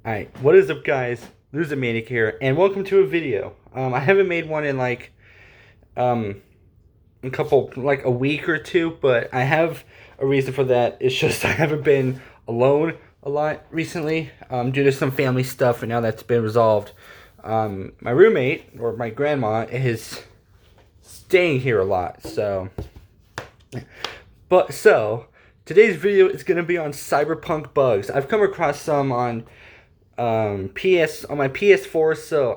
Alright, what is up guys? Loser Manic here, and welcome to a video. I haven't made one in like a week or two, but I have a reason for that. It's just I haven't been alone a lot recently due to some family stuff, and now that's been resolved. My roommate, or my grandma, is staying here a lot, so today's video is going to be on Cyberpunk bugs. I've come across some on my PS4, so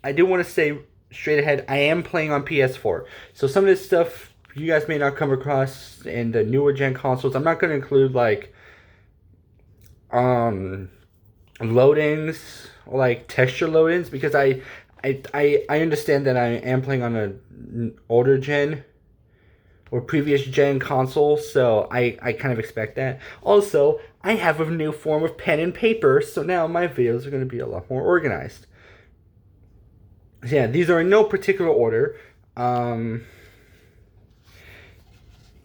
I do want to say straight ahead, I am playing on PS4. So some of this stuff you guys may not come across in the newer gen consoles. I'm not going to include like loadings or like texture loadings, because I understand that I am playing on an older gen or previous gen console, so I kind of expect that. Also, I have a new form of pen and paper, so now my videos are going to be a lot more organized. So yeah, these are in no particular order.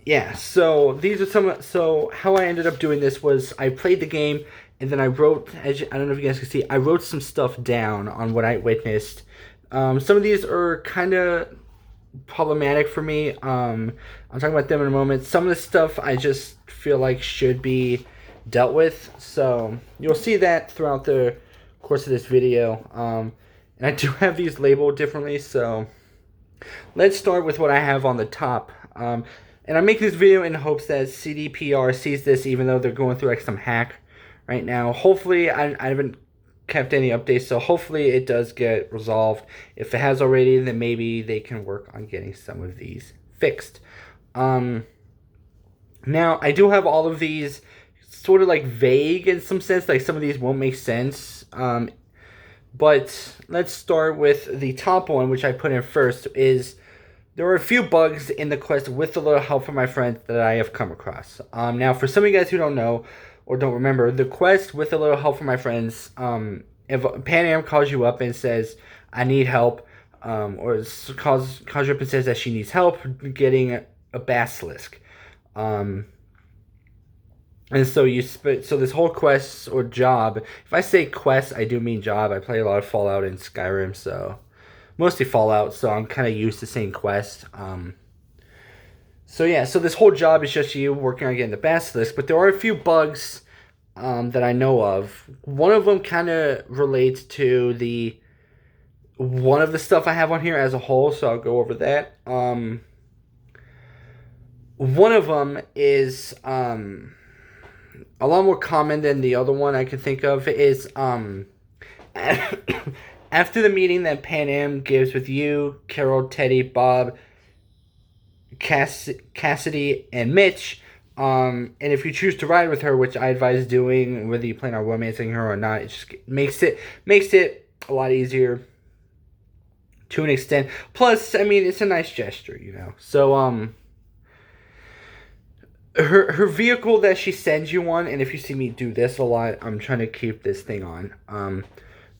Yeah, so these are some. So how I ended up doing this was I played the game, and then I wrote. I don't know if you guys can see. I wrote some stuff down on what I witnessed. Some of these are kind of problematic for me. I'll talk about them in a moment. Some of the stuff I just feel like should be dealt with, so you'll see that throughout the course of this video. And I do have these labeled differently, so let's start with what I have on the top. And I'm making this video in hopes that CDPR sees this, even though they're going through like some hack right now. Hopefully, I haven't kept any updates, so hopefully it does get resolved. If it has already, then maybe they can work on getting some of these fixed. Now I do have all of these sort of like vague in some sense, like some of these won't make sense. But let's start with the top one, which I put in first. Is there are a few bugs in the quest with a little help from my friends that I have come across. Now for some of you guys who don't know or don't remember, the quest with a little help from my friends, if Pan Am calls you up and says, I need help, or calls you up and says that she needs help getting a basilisk. And so so this whole quest or job, if I say quest, I do mean job. I play a lot of Fallout and Skyrim, so mostly Fallout, so I'm kind of used to saying quest. So yeah, so this whole job is just you working on getting the basilisk, but there are a few bugs that I know of. One of them kind of relates to one of the stuff I have on here as a whole, so I'll go over that. One of them is a lot more common than the other one I can think of, is after the meeting that Pan Am gives with you, Carol, Teddy, Bob, Cassidy, and Mitch, and if you choose to ride with her, which I advise doing, whether you plan on romancing her or not, it just makes it a lot easier to an extent. Plus, I mean, it's a nice gesture, you know. So, her vehicle that she sends you on, and if you see me do this a lot, I'm trying to keep this thing on.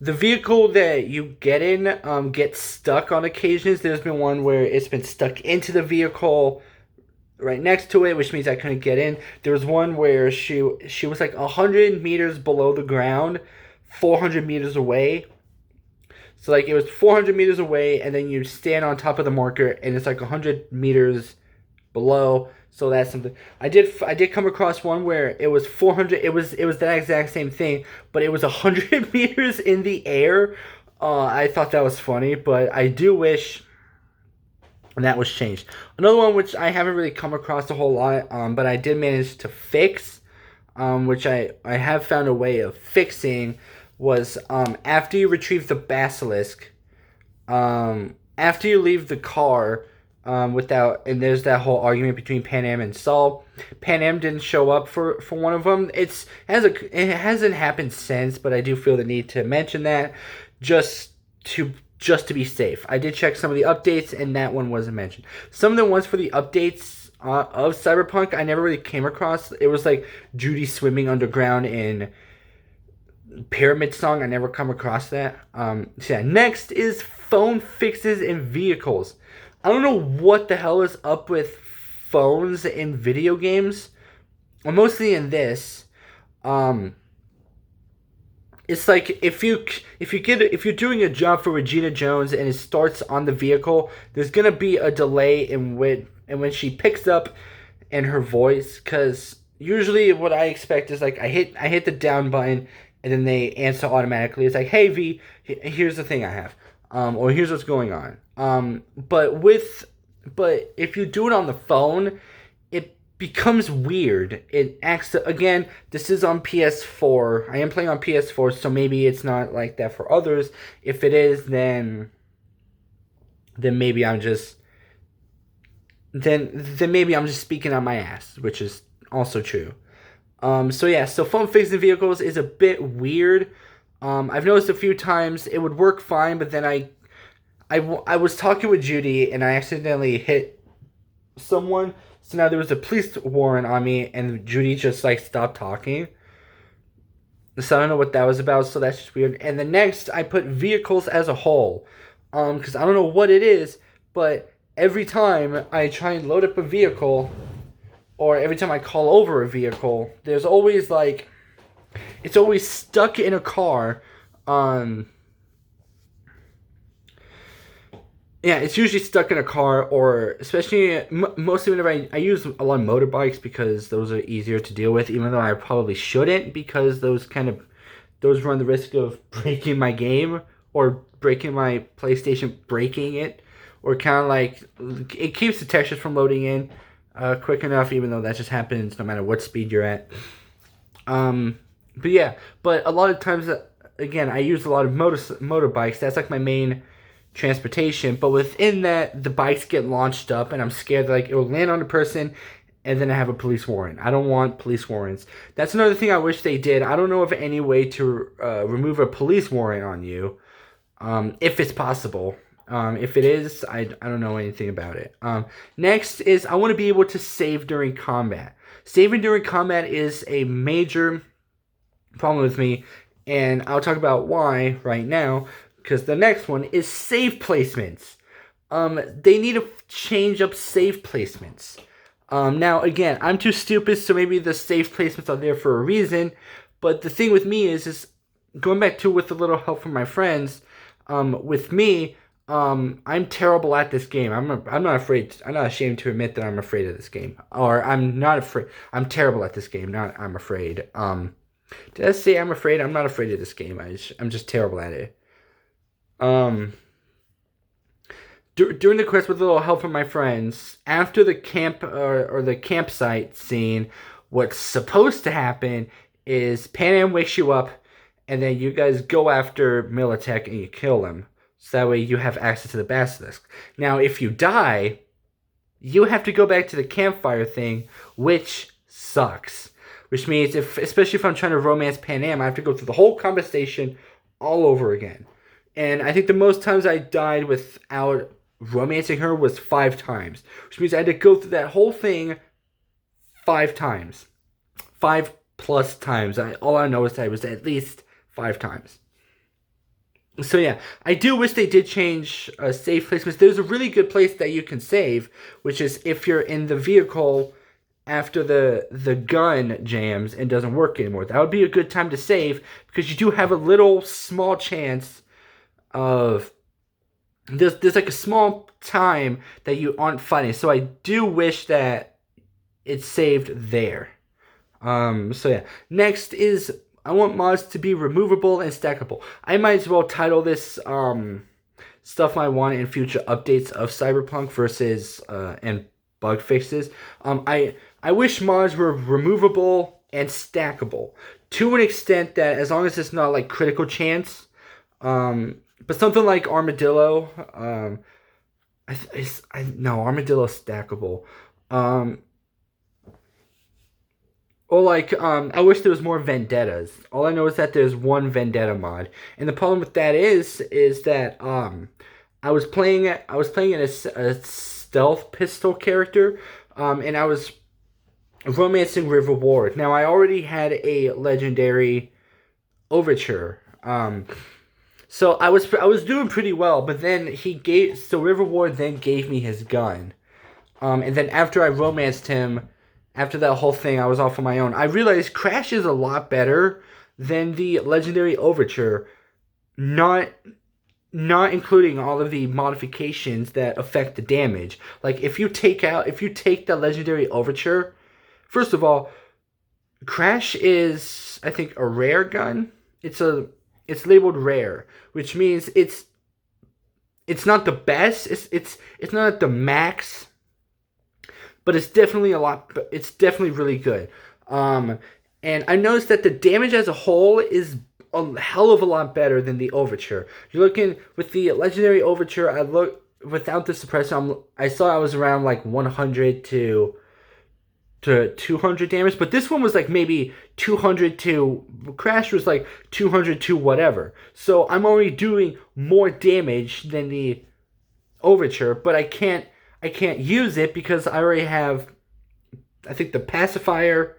The vehicle that you get in gets stuck on occasions. There's been one where it's been stuck into the vehicle right next to it, which means I couldn't get in. There was one where she was like 100 meters below the ground, 400 meters away. So like it was 400 meters away, and then you stand on top of the marker, and it's like 100 meters below. So that's something. I did come across one where it was 400. It was that exact same thing, but it was 100 meters in the air. I thought that was funny, but I do wish that was changed. Another one which I haven't really come across a whole lot, but I did manage to fix, which I have found a way of fixing, was after you retrieve the basilisk, after you leave the car. And there's that whole argument between Pan Am and Saul. Pan Am didn't show up for one of them. It hasn't happened since, but I do feel the need to mention that just to be safe. I did check some of the updates, and that one wasn't mentioned. Some of the ones for the updates of Cyberpunk I never really came across. It was like Judy swimming underground in Pyramid Song. I never come across that. So yeah, next is phone fixes in vehicles. I don't know what the hell is up with phones in video games, or mostly in this. it's like if you're doing a job for Regina Jones and it starts on the vehicle, there's gonna be a delay in when she picks up in her voice, because usually what I expect is like I hit the down button and then they answer automatically. It's like, hey V, here's the thing I have, or here's what's going on. But if you do it on the phone, it becomes weird. It acts again. This is on PS4. I am playing on PS4, so maybe it's not like that for others. If it is, then maybe I'm just maybe I'm just speaking on my ass, which is also true. So phone fixing vehicles is a bit weird. I've noticed a few times it would work fine, but then I was talking with Judy and I accidentally hit someone. So now there was a police warrant on me, and Judy just like stopped talking. So I don't know what that was about. So that's just weird. And the next, I put vehicles as a whole, because I don't know what it is, but every time I try and load up a vehicle, or every time I call over a vehicle, there's always like, it's always stuck in a car. Yeah, it's usually stuck in a car, or especially mostly whenever I use a lot of motorbikes, because those are easier to deal with, even though I probably shouldn't, because those run the risk of breaking my game, or breaking my PlayStation, breaking it, or kind of like, it keeps the textures from loading in quick enough, even though that just happens no matter what speed you're at. But a lot of times, again, I use a lot of motorbikes. That's like my main transportation, but within that, the bikes get launched up, and I'm scared that like it will land on a person, and then I have a police warrant. I don't want police warrants. That's another thing I wish they did. I don't know of any way to remove a police warrant on you, if it's possible. If it is, I don't know anything about it. Next is I want to be able to save during combat. Saving during combat is a major problem with me, and I'll talk about why right now. Because the next one is save placements. They need to change up save placements. Now, again, I'm too stupid, so maybe the save placements are there for a reason. But the thing with me is going back to with a little help from my friends. With me, I'm terrible at this game. I'm not afraid. I'm not ashamed to admit that I'm afraid of this game. Or I'm not afraid. I'm terrible at this game. Not I'm afraid. Did I say I'm afraid? I'm not afraid of this game. I'm just terrible at it. During the quest with a little help from my friends, after the camp or the campsite scene, what's supposed to happen is Pan Am wakes you up, and then you guys go after Militech and you kill him. So that way you have access to the basilisk. Now, if you die, you have to go back to the campfire thing, which sucks. Which means, especially if I'm trying to romance Pan Am, I have to go through the whole combat station all over again. And I think the most times I died without romancing her was 5 times. Which means I had to go through that whole thing 5 times. 5 plus times. All I know is that it was at least 5 times. So yeah, I do wish they did change save placements. There's a really good place that you can save, which is if you're in the vehicle after the gun jams and doesn't work anymore. That would be a good time to save, because you do have a little small chance of there's like a small time that you aren't fighting. So I do wish that it's saved there. So yeah. Next is I want mods to be removable and stackable. I might as well title this stuff I want in future updates of Cyberpunk versus and bug fixes. I wish mods were removable and stackable to an extent that, as long as it's not like critical chance. But something like Armadillo, Armadillo's stackable. Or like, I wish there was more vendettas. All I know is that there's one vendetta mod, and the problem with that is that I was playing in a stealth pistol character, and I was romancing River Ward. Now I already had a legendary overture. So I was doing pretty well, but then River Ward then gave me his gun. And then after I romanced him, after that whole thing, I was off on my own. I realized Crash is a lot better than the Legendary Overture, not not including all of the modifications that affect the damage. Like if you take the Legendary Overture, first of all, Crash is, I think, a rare gun. It's labeled rare, which means it's not the best. It's not at the max, but it's definitely it's definitely really good. And I noticed that the damage as a whole is a hell of a lot better than the Overture. You're looking with the Legendary Overture. I look without the suppressor. I saw I was around like 100 to 200 damage, but this one was like maybe 200 to Crash was like 200 to whatever. So I'm already doing more damage than the Overture, but I can't use it because I already have, I think, the pacifier.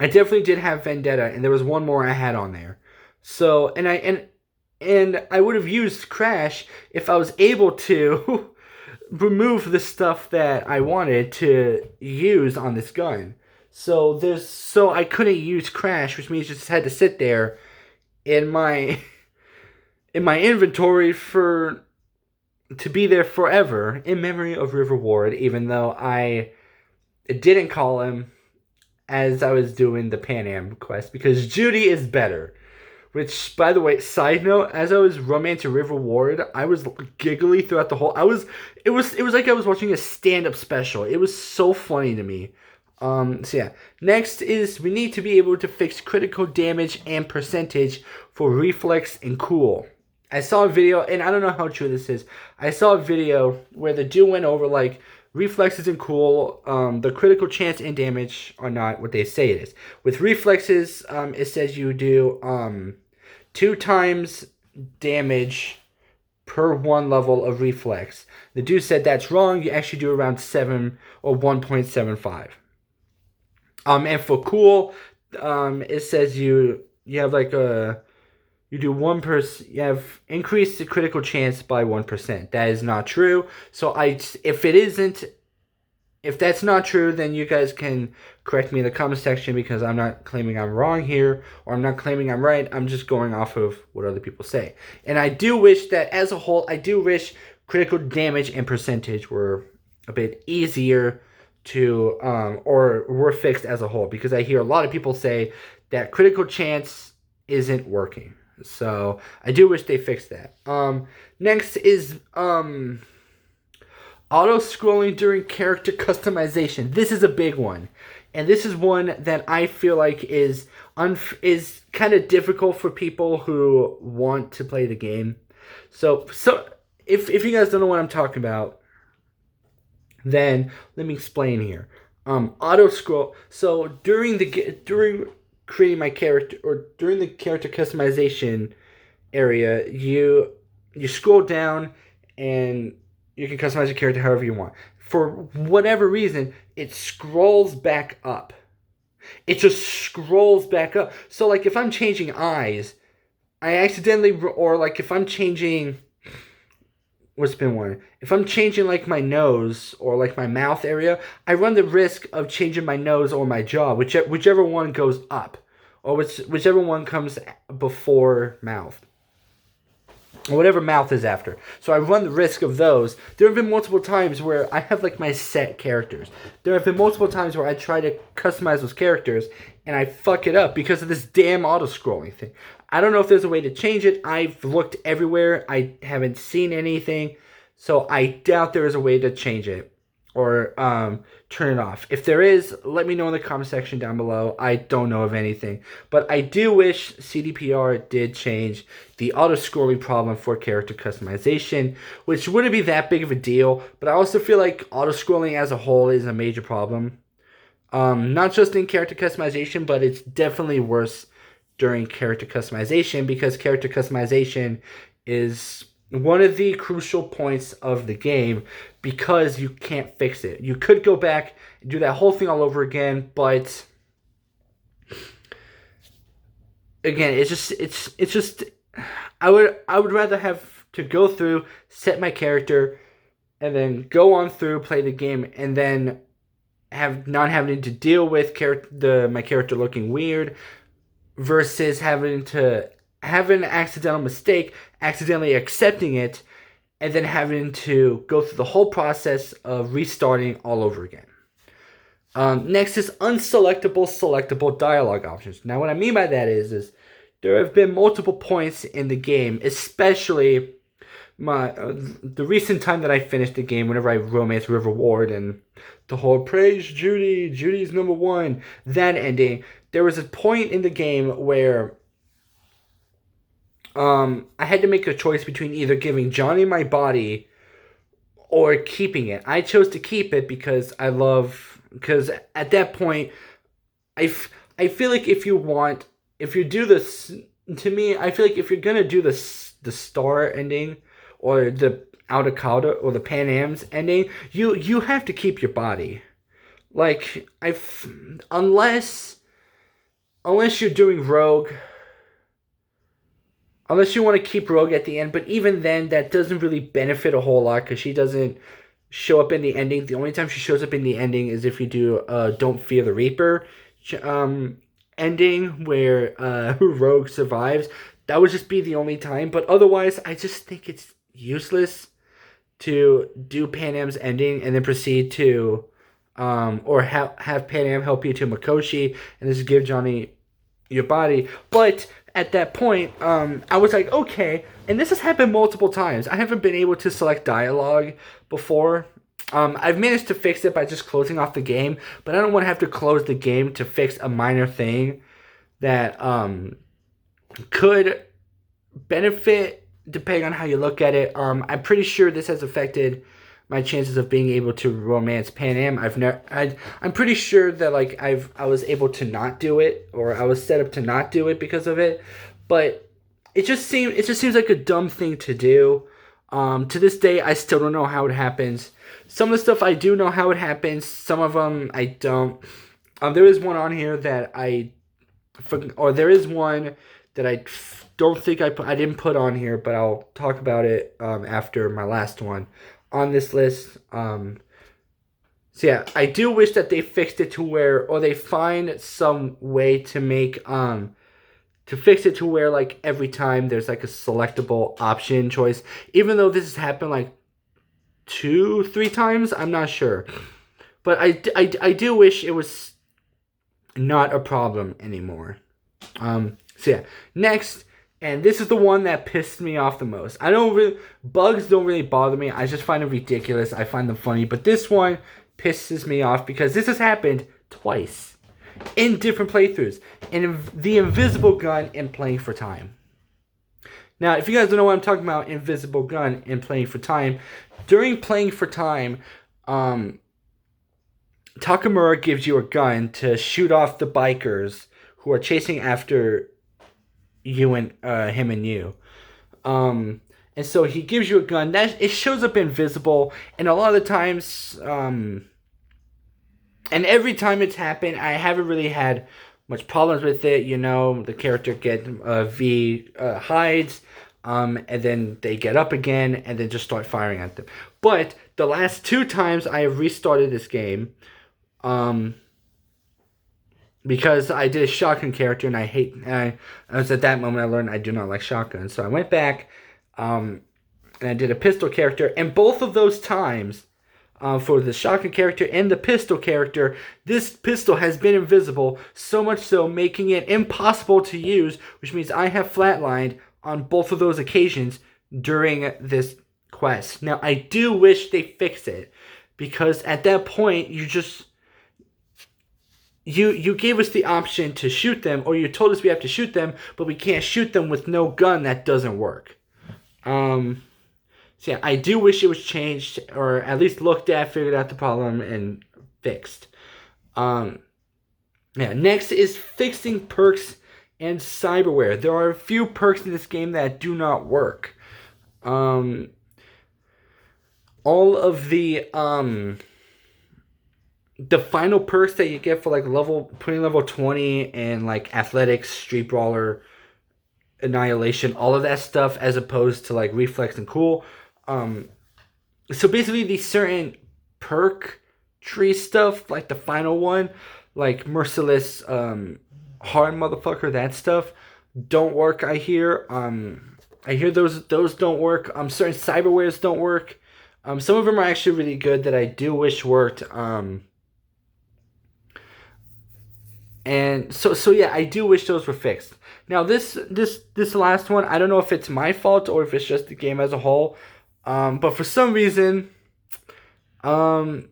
I definitely did have Vendetta, and there was one more I had on there. So and I would have used Crash if I was able to remove the stuff that I wanted to use on this gun. So I couldn't use Crash, which means I just had to sit there in my inventory to be there forever in memory of River Ward, even though I didn't call him as I was doing the Pan Am quest because Judy is better. Which, by the way, side note, as I was romancing River Ward, I was giggly throughout the whole. It was like I was watching a stand-up special. It was so funny to me. So yeah. Next is we need to be able to fix critical damage and percentage for reflex and cool. I saw a video, and I don't know how true this is. I saw a video where the dude went over like reflexes and cool. The critical chance and damage are not what they say it is. With reflexes, it says you do 2 times damage per 1 level of reflex. The dude said that's wrong. You actually do around 7 or 1.75. And for cool, it says you have like you do 1%. You have increased the critical chance by 1%. That is not true. So if that's not true, then you guys can correct me in the comment section because I'm not claiming I'm wrong here or I'm not claiming I'm right. I'm just going off of what other people say. And I do wish that as a whole, I do wish critical damage and percentage were a bit easier to or were fixed as a whole, because I hear a lot of people say that critical chance isn't working. So I do wish they fixed that. Next is auto-scrolling during character customization. This is a big one. And this is one that I feel like is kind of difficult for people who want to play the game. So if you guys don't know what I'm talking about, then let me explain here. Auto-scroll. So during creating my character, or during the character customization area, you scroll down and you can customize your character however you want. For whatever reason, it scrolls back up. It just scrolls back up. So like if I'm changing eyes, I accidentally, or like if I'm changing, what's been one? If I'm changing like my nose or like my mouth area, I run the risk of changing my nose or my jaw, whichever one goes up, or whichever one comes before mouth, or whatever mouth is after. So I run the risk of those. There have been multiple times where I have like my set characters. There have been multiple times where I try to customize those characters and I fuck it up because of this damn auto-scrolling thing. I don't know if there's a way to change it. I've looked everywhere. I haven't seen anything. So I doubt there is a way to change it or turn it off. If there is, let me know in the comment section down below. I don't know of anything. But I do wish CDPR did change the auto-scrolling problem for character customization, which wouldn't be that big of a deal. But I also feel like auto-scrolling as a whole is a major problem. Not just in character customization, but it's definitely worse during character customization, because character customization is one of the crucial points of the game, because you can't fix it. You could go back and do that whole thing all over again, but again, it's just I would rather have to go through, set my character, and then go on through, play the game, and then not having to deal with my character looking weird versus having to have an accidental mistake, accidentally accepting it, and then having to go through the whole process of restarting all over again. Next is unselectable, selectable dialogue options. Now, what I mean by that is there have been multiple points in the game, especially the recent time that I finished the game, whenever I romance River Ward and the whole praise Judy, Judy's number one, that ending, there was a point in the game where I had to make a choice between either giving Johnny my body or keeping it. I chose to keep it because because at that point, I feel like if you do this, to me, I feel like if you're gonna do the star ending or the Autocada or the Pan Am's ending, you have to keep your body. Like, unless you're doing Rogue, unless you want to keep Rogue at the end, but even then, that doesn't really benefit a whole lot because she doesn't show up in the ending. The only time she shows up in the ending is if you do Don't Fear the Reaper ending where Rogue survives. That would just be the only time, but otherwise, I just think it's useless to do Pan Am's ending and then proceed to or have Pan Am help you to Mikoshi and just give Johnny your body. But at that point, I was like, okay, and this has happened multiple times. I haven't been able to select dialogue before. I've managed to fix it by just closing off the game, but I don't want to have to close the game to fix a minor thing that could benefit depending on how you look at it. I'm pretty sure this has affected my chances of being able to romance Pan Am. I'm pretty sure that like I was able to not do it, or I was set up to not do it because of it. But it just seems like a dumb thing to do. To this day, I still don't know how it happens. Some of the stuff I do know how it happens. Some of them I don't. There is one on here that there is one that I don't think I didn't put on here, but I'll talk about it after my last one on this list. So yeah, I do wish that they fixed it to where, or they find some way to make to fix it to where like every time there's like a selectable option choice, even though this has happened like 2-3 times, I'm not sure, but I do wish it was not a problem anymore. So yeah, next, and this is the one that pissed me off the most. Bugs don't really bother me. I just find them ridiculous. I find them funny, but this one pisses me off because this has happened twice in different playthroughs. And the invisible gun in Playing for Time. Now, if you guys don't know what I'm talking about, invisible gun in Playing for Time, during Playing for Time, Takamura gives you a gun to shoot off the bikers who are chasing after you and him and you. And so he gives you a gun that it shows up invisible, and a lot of the times, and every time it's happened, I haven't really had much problems with it. You know, the character hides, and then they get up again, and then just start firing at them. But the last 2 times I have restarted this game, because I did a shotgun character, and I was at that moment I learned I do not like shotguns. So I went back, and I did a pistol character, and both of those times, for the shotgun character and the pistol character, this pistol has been invisible, so much so making it impossible to use, which means I have flatlined on both of those occasions during this quest. Now, I do wish they fixed it, because at that point, you gave us the option to shoot them, or you told us we have to shoot them, but we can't shoot them with no gun. That doesn't work. So yeah, I do wish it was changed, or at least looked at, figured out the problem, and fixed. Yeah, next is fixing perks and cyberware. There are a few perks in this game that do not work. All of the final perks that you get for like putting level 20 and like athletics, street brawler, annihilation, all of that stuff, as opposed to like reflex and cool. So basically, these certain perk tree stuff, like the final one, like merciless, hard motherfucker, that stuff don't work. I hear those don't work. Certain cyberwares don't work. Some of them are actually really good that I do wish worked. And so yeah, I do wish those were fixed. Now this last one, I don't know if it's my fault or if it's just the game as a whole. But for some reason, there'll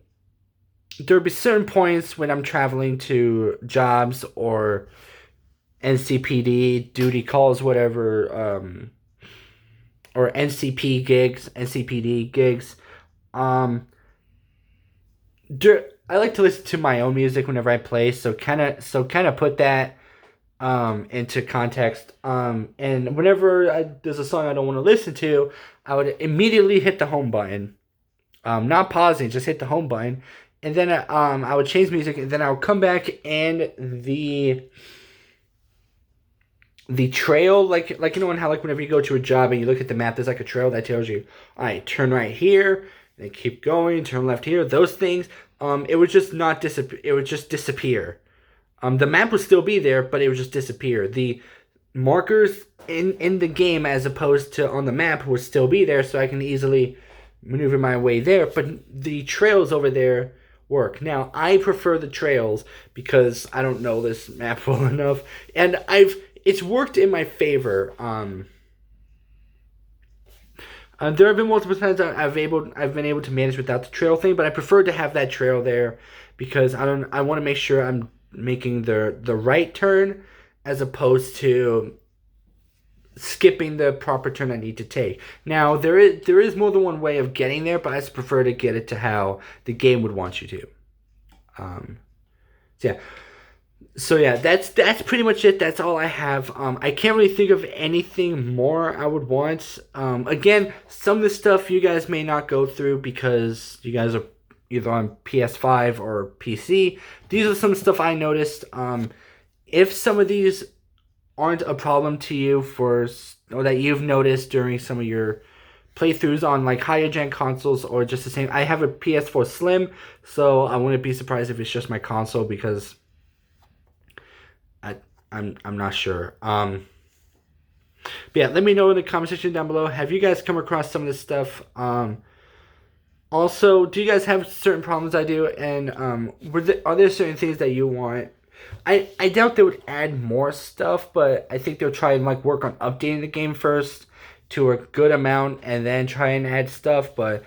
be certain points when I'm traveling to jobs or NCPD duty calls, whatever, or NCPD gigs. Um, I like to listen to my own music whenever I play, so kind of put that into context. And whenever there's a song I don't want to listen to, I would immediately hit the home button. Not pausing, just hit the home button, and then I would change music, and then I would come back, and the trail, like you know, how like whenever you go to a job and you look at the map, there's like a trail that tells you, all right, turn right here, and then keep going, turn left here. Those things, it would just not disappear. It would just disappear. The map would still be there, but it would just disappear. The markers in the game, as opposed to on the map, would still be there, so I can easily maneuver my way there. But the trails over there work. Now, I prefer the trails because I don't know this map well enough, and it's worked in my favor. There have been multiple times I've been able to manage without the trail thing, but I prefer to have that trail there because I want to make sure I'm making the right turn as opposed to skipping the proper turn I need to take. Now there is more than one way of getting there, but I just prefer to get it to how the game would want you to. So yeah. So yeah, that's pretty much it. That's all I have. I can't really think of anything more I would want. Again, some of the stuff you guys may not go through because you guys are either on PS5 or PC. These are some stuff I noticed. If some of these aren't a problem to you or that you've noticed during some of your playthroughs on like higher gen consoles or just the same, I have a PS4 Slim, so I wouldn't be surprised if it's just my console because I'm not sure. But yeah, let me know in the comment section down below. Have you guys come across some of this stuff? Also, do you guys have certain problems I do? And are there certain things that you want? I doubt they would add more stuff, but I think they'll try and like work on updating the game first to a good amount, and then try and add stuff. But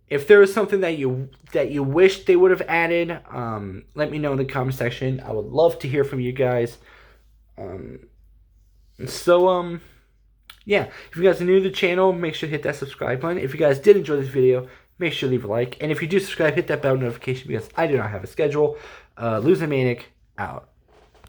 if there was something that you wish they would have added, let me know in the comment section. I would love to hear from you guys. Yeah, if you guys are new to the channel, make sure to hit that subscribe button. If you guys did enjoy this video, make sure to leave a like. And if you do subscribe, hit that bell notification because I do not have a schedule. Losing Manic out.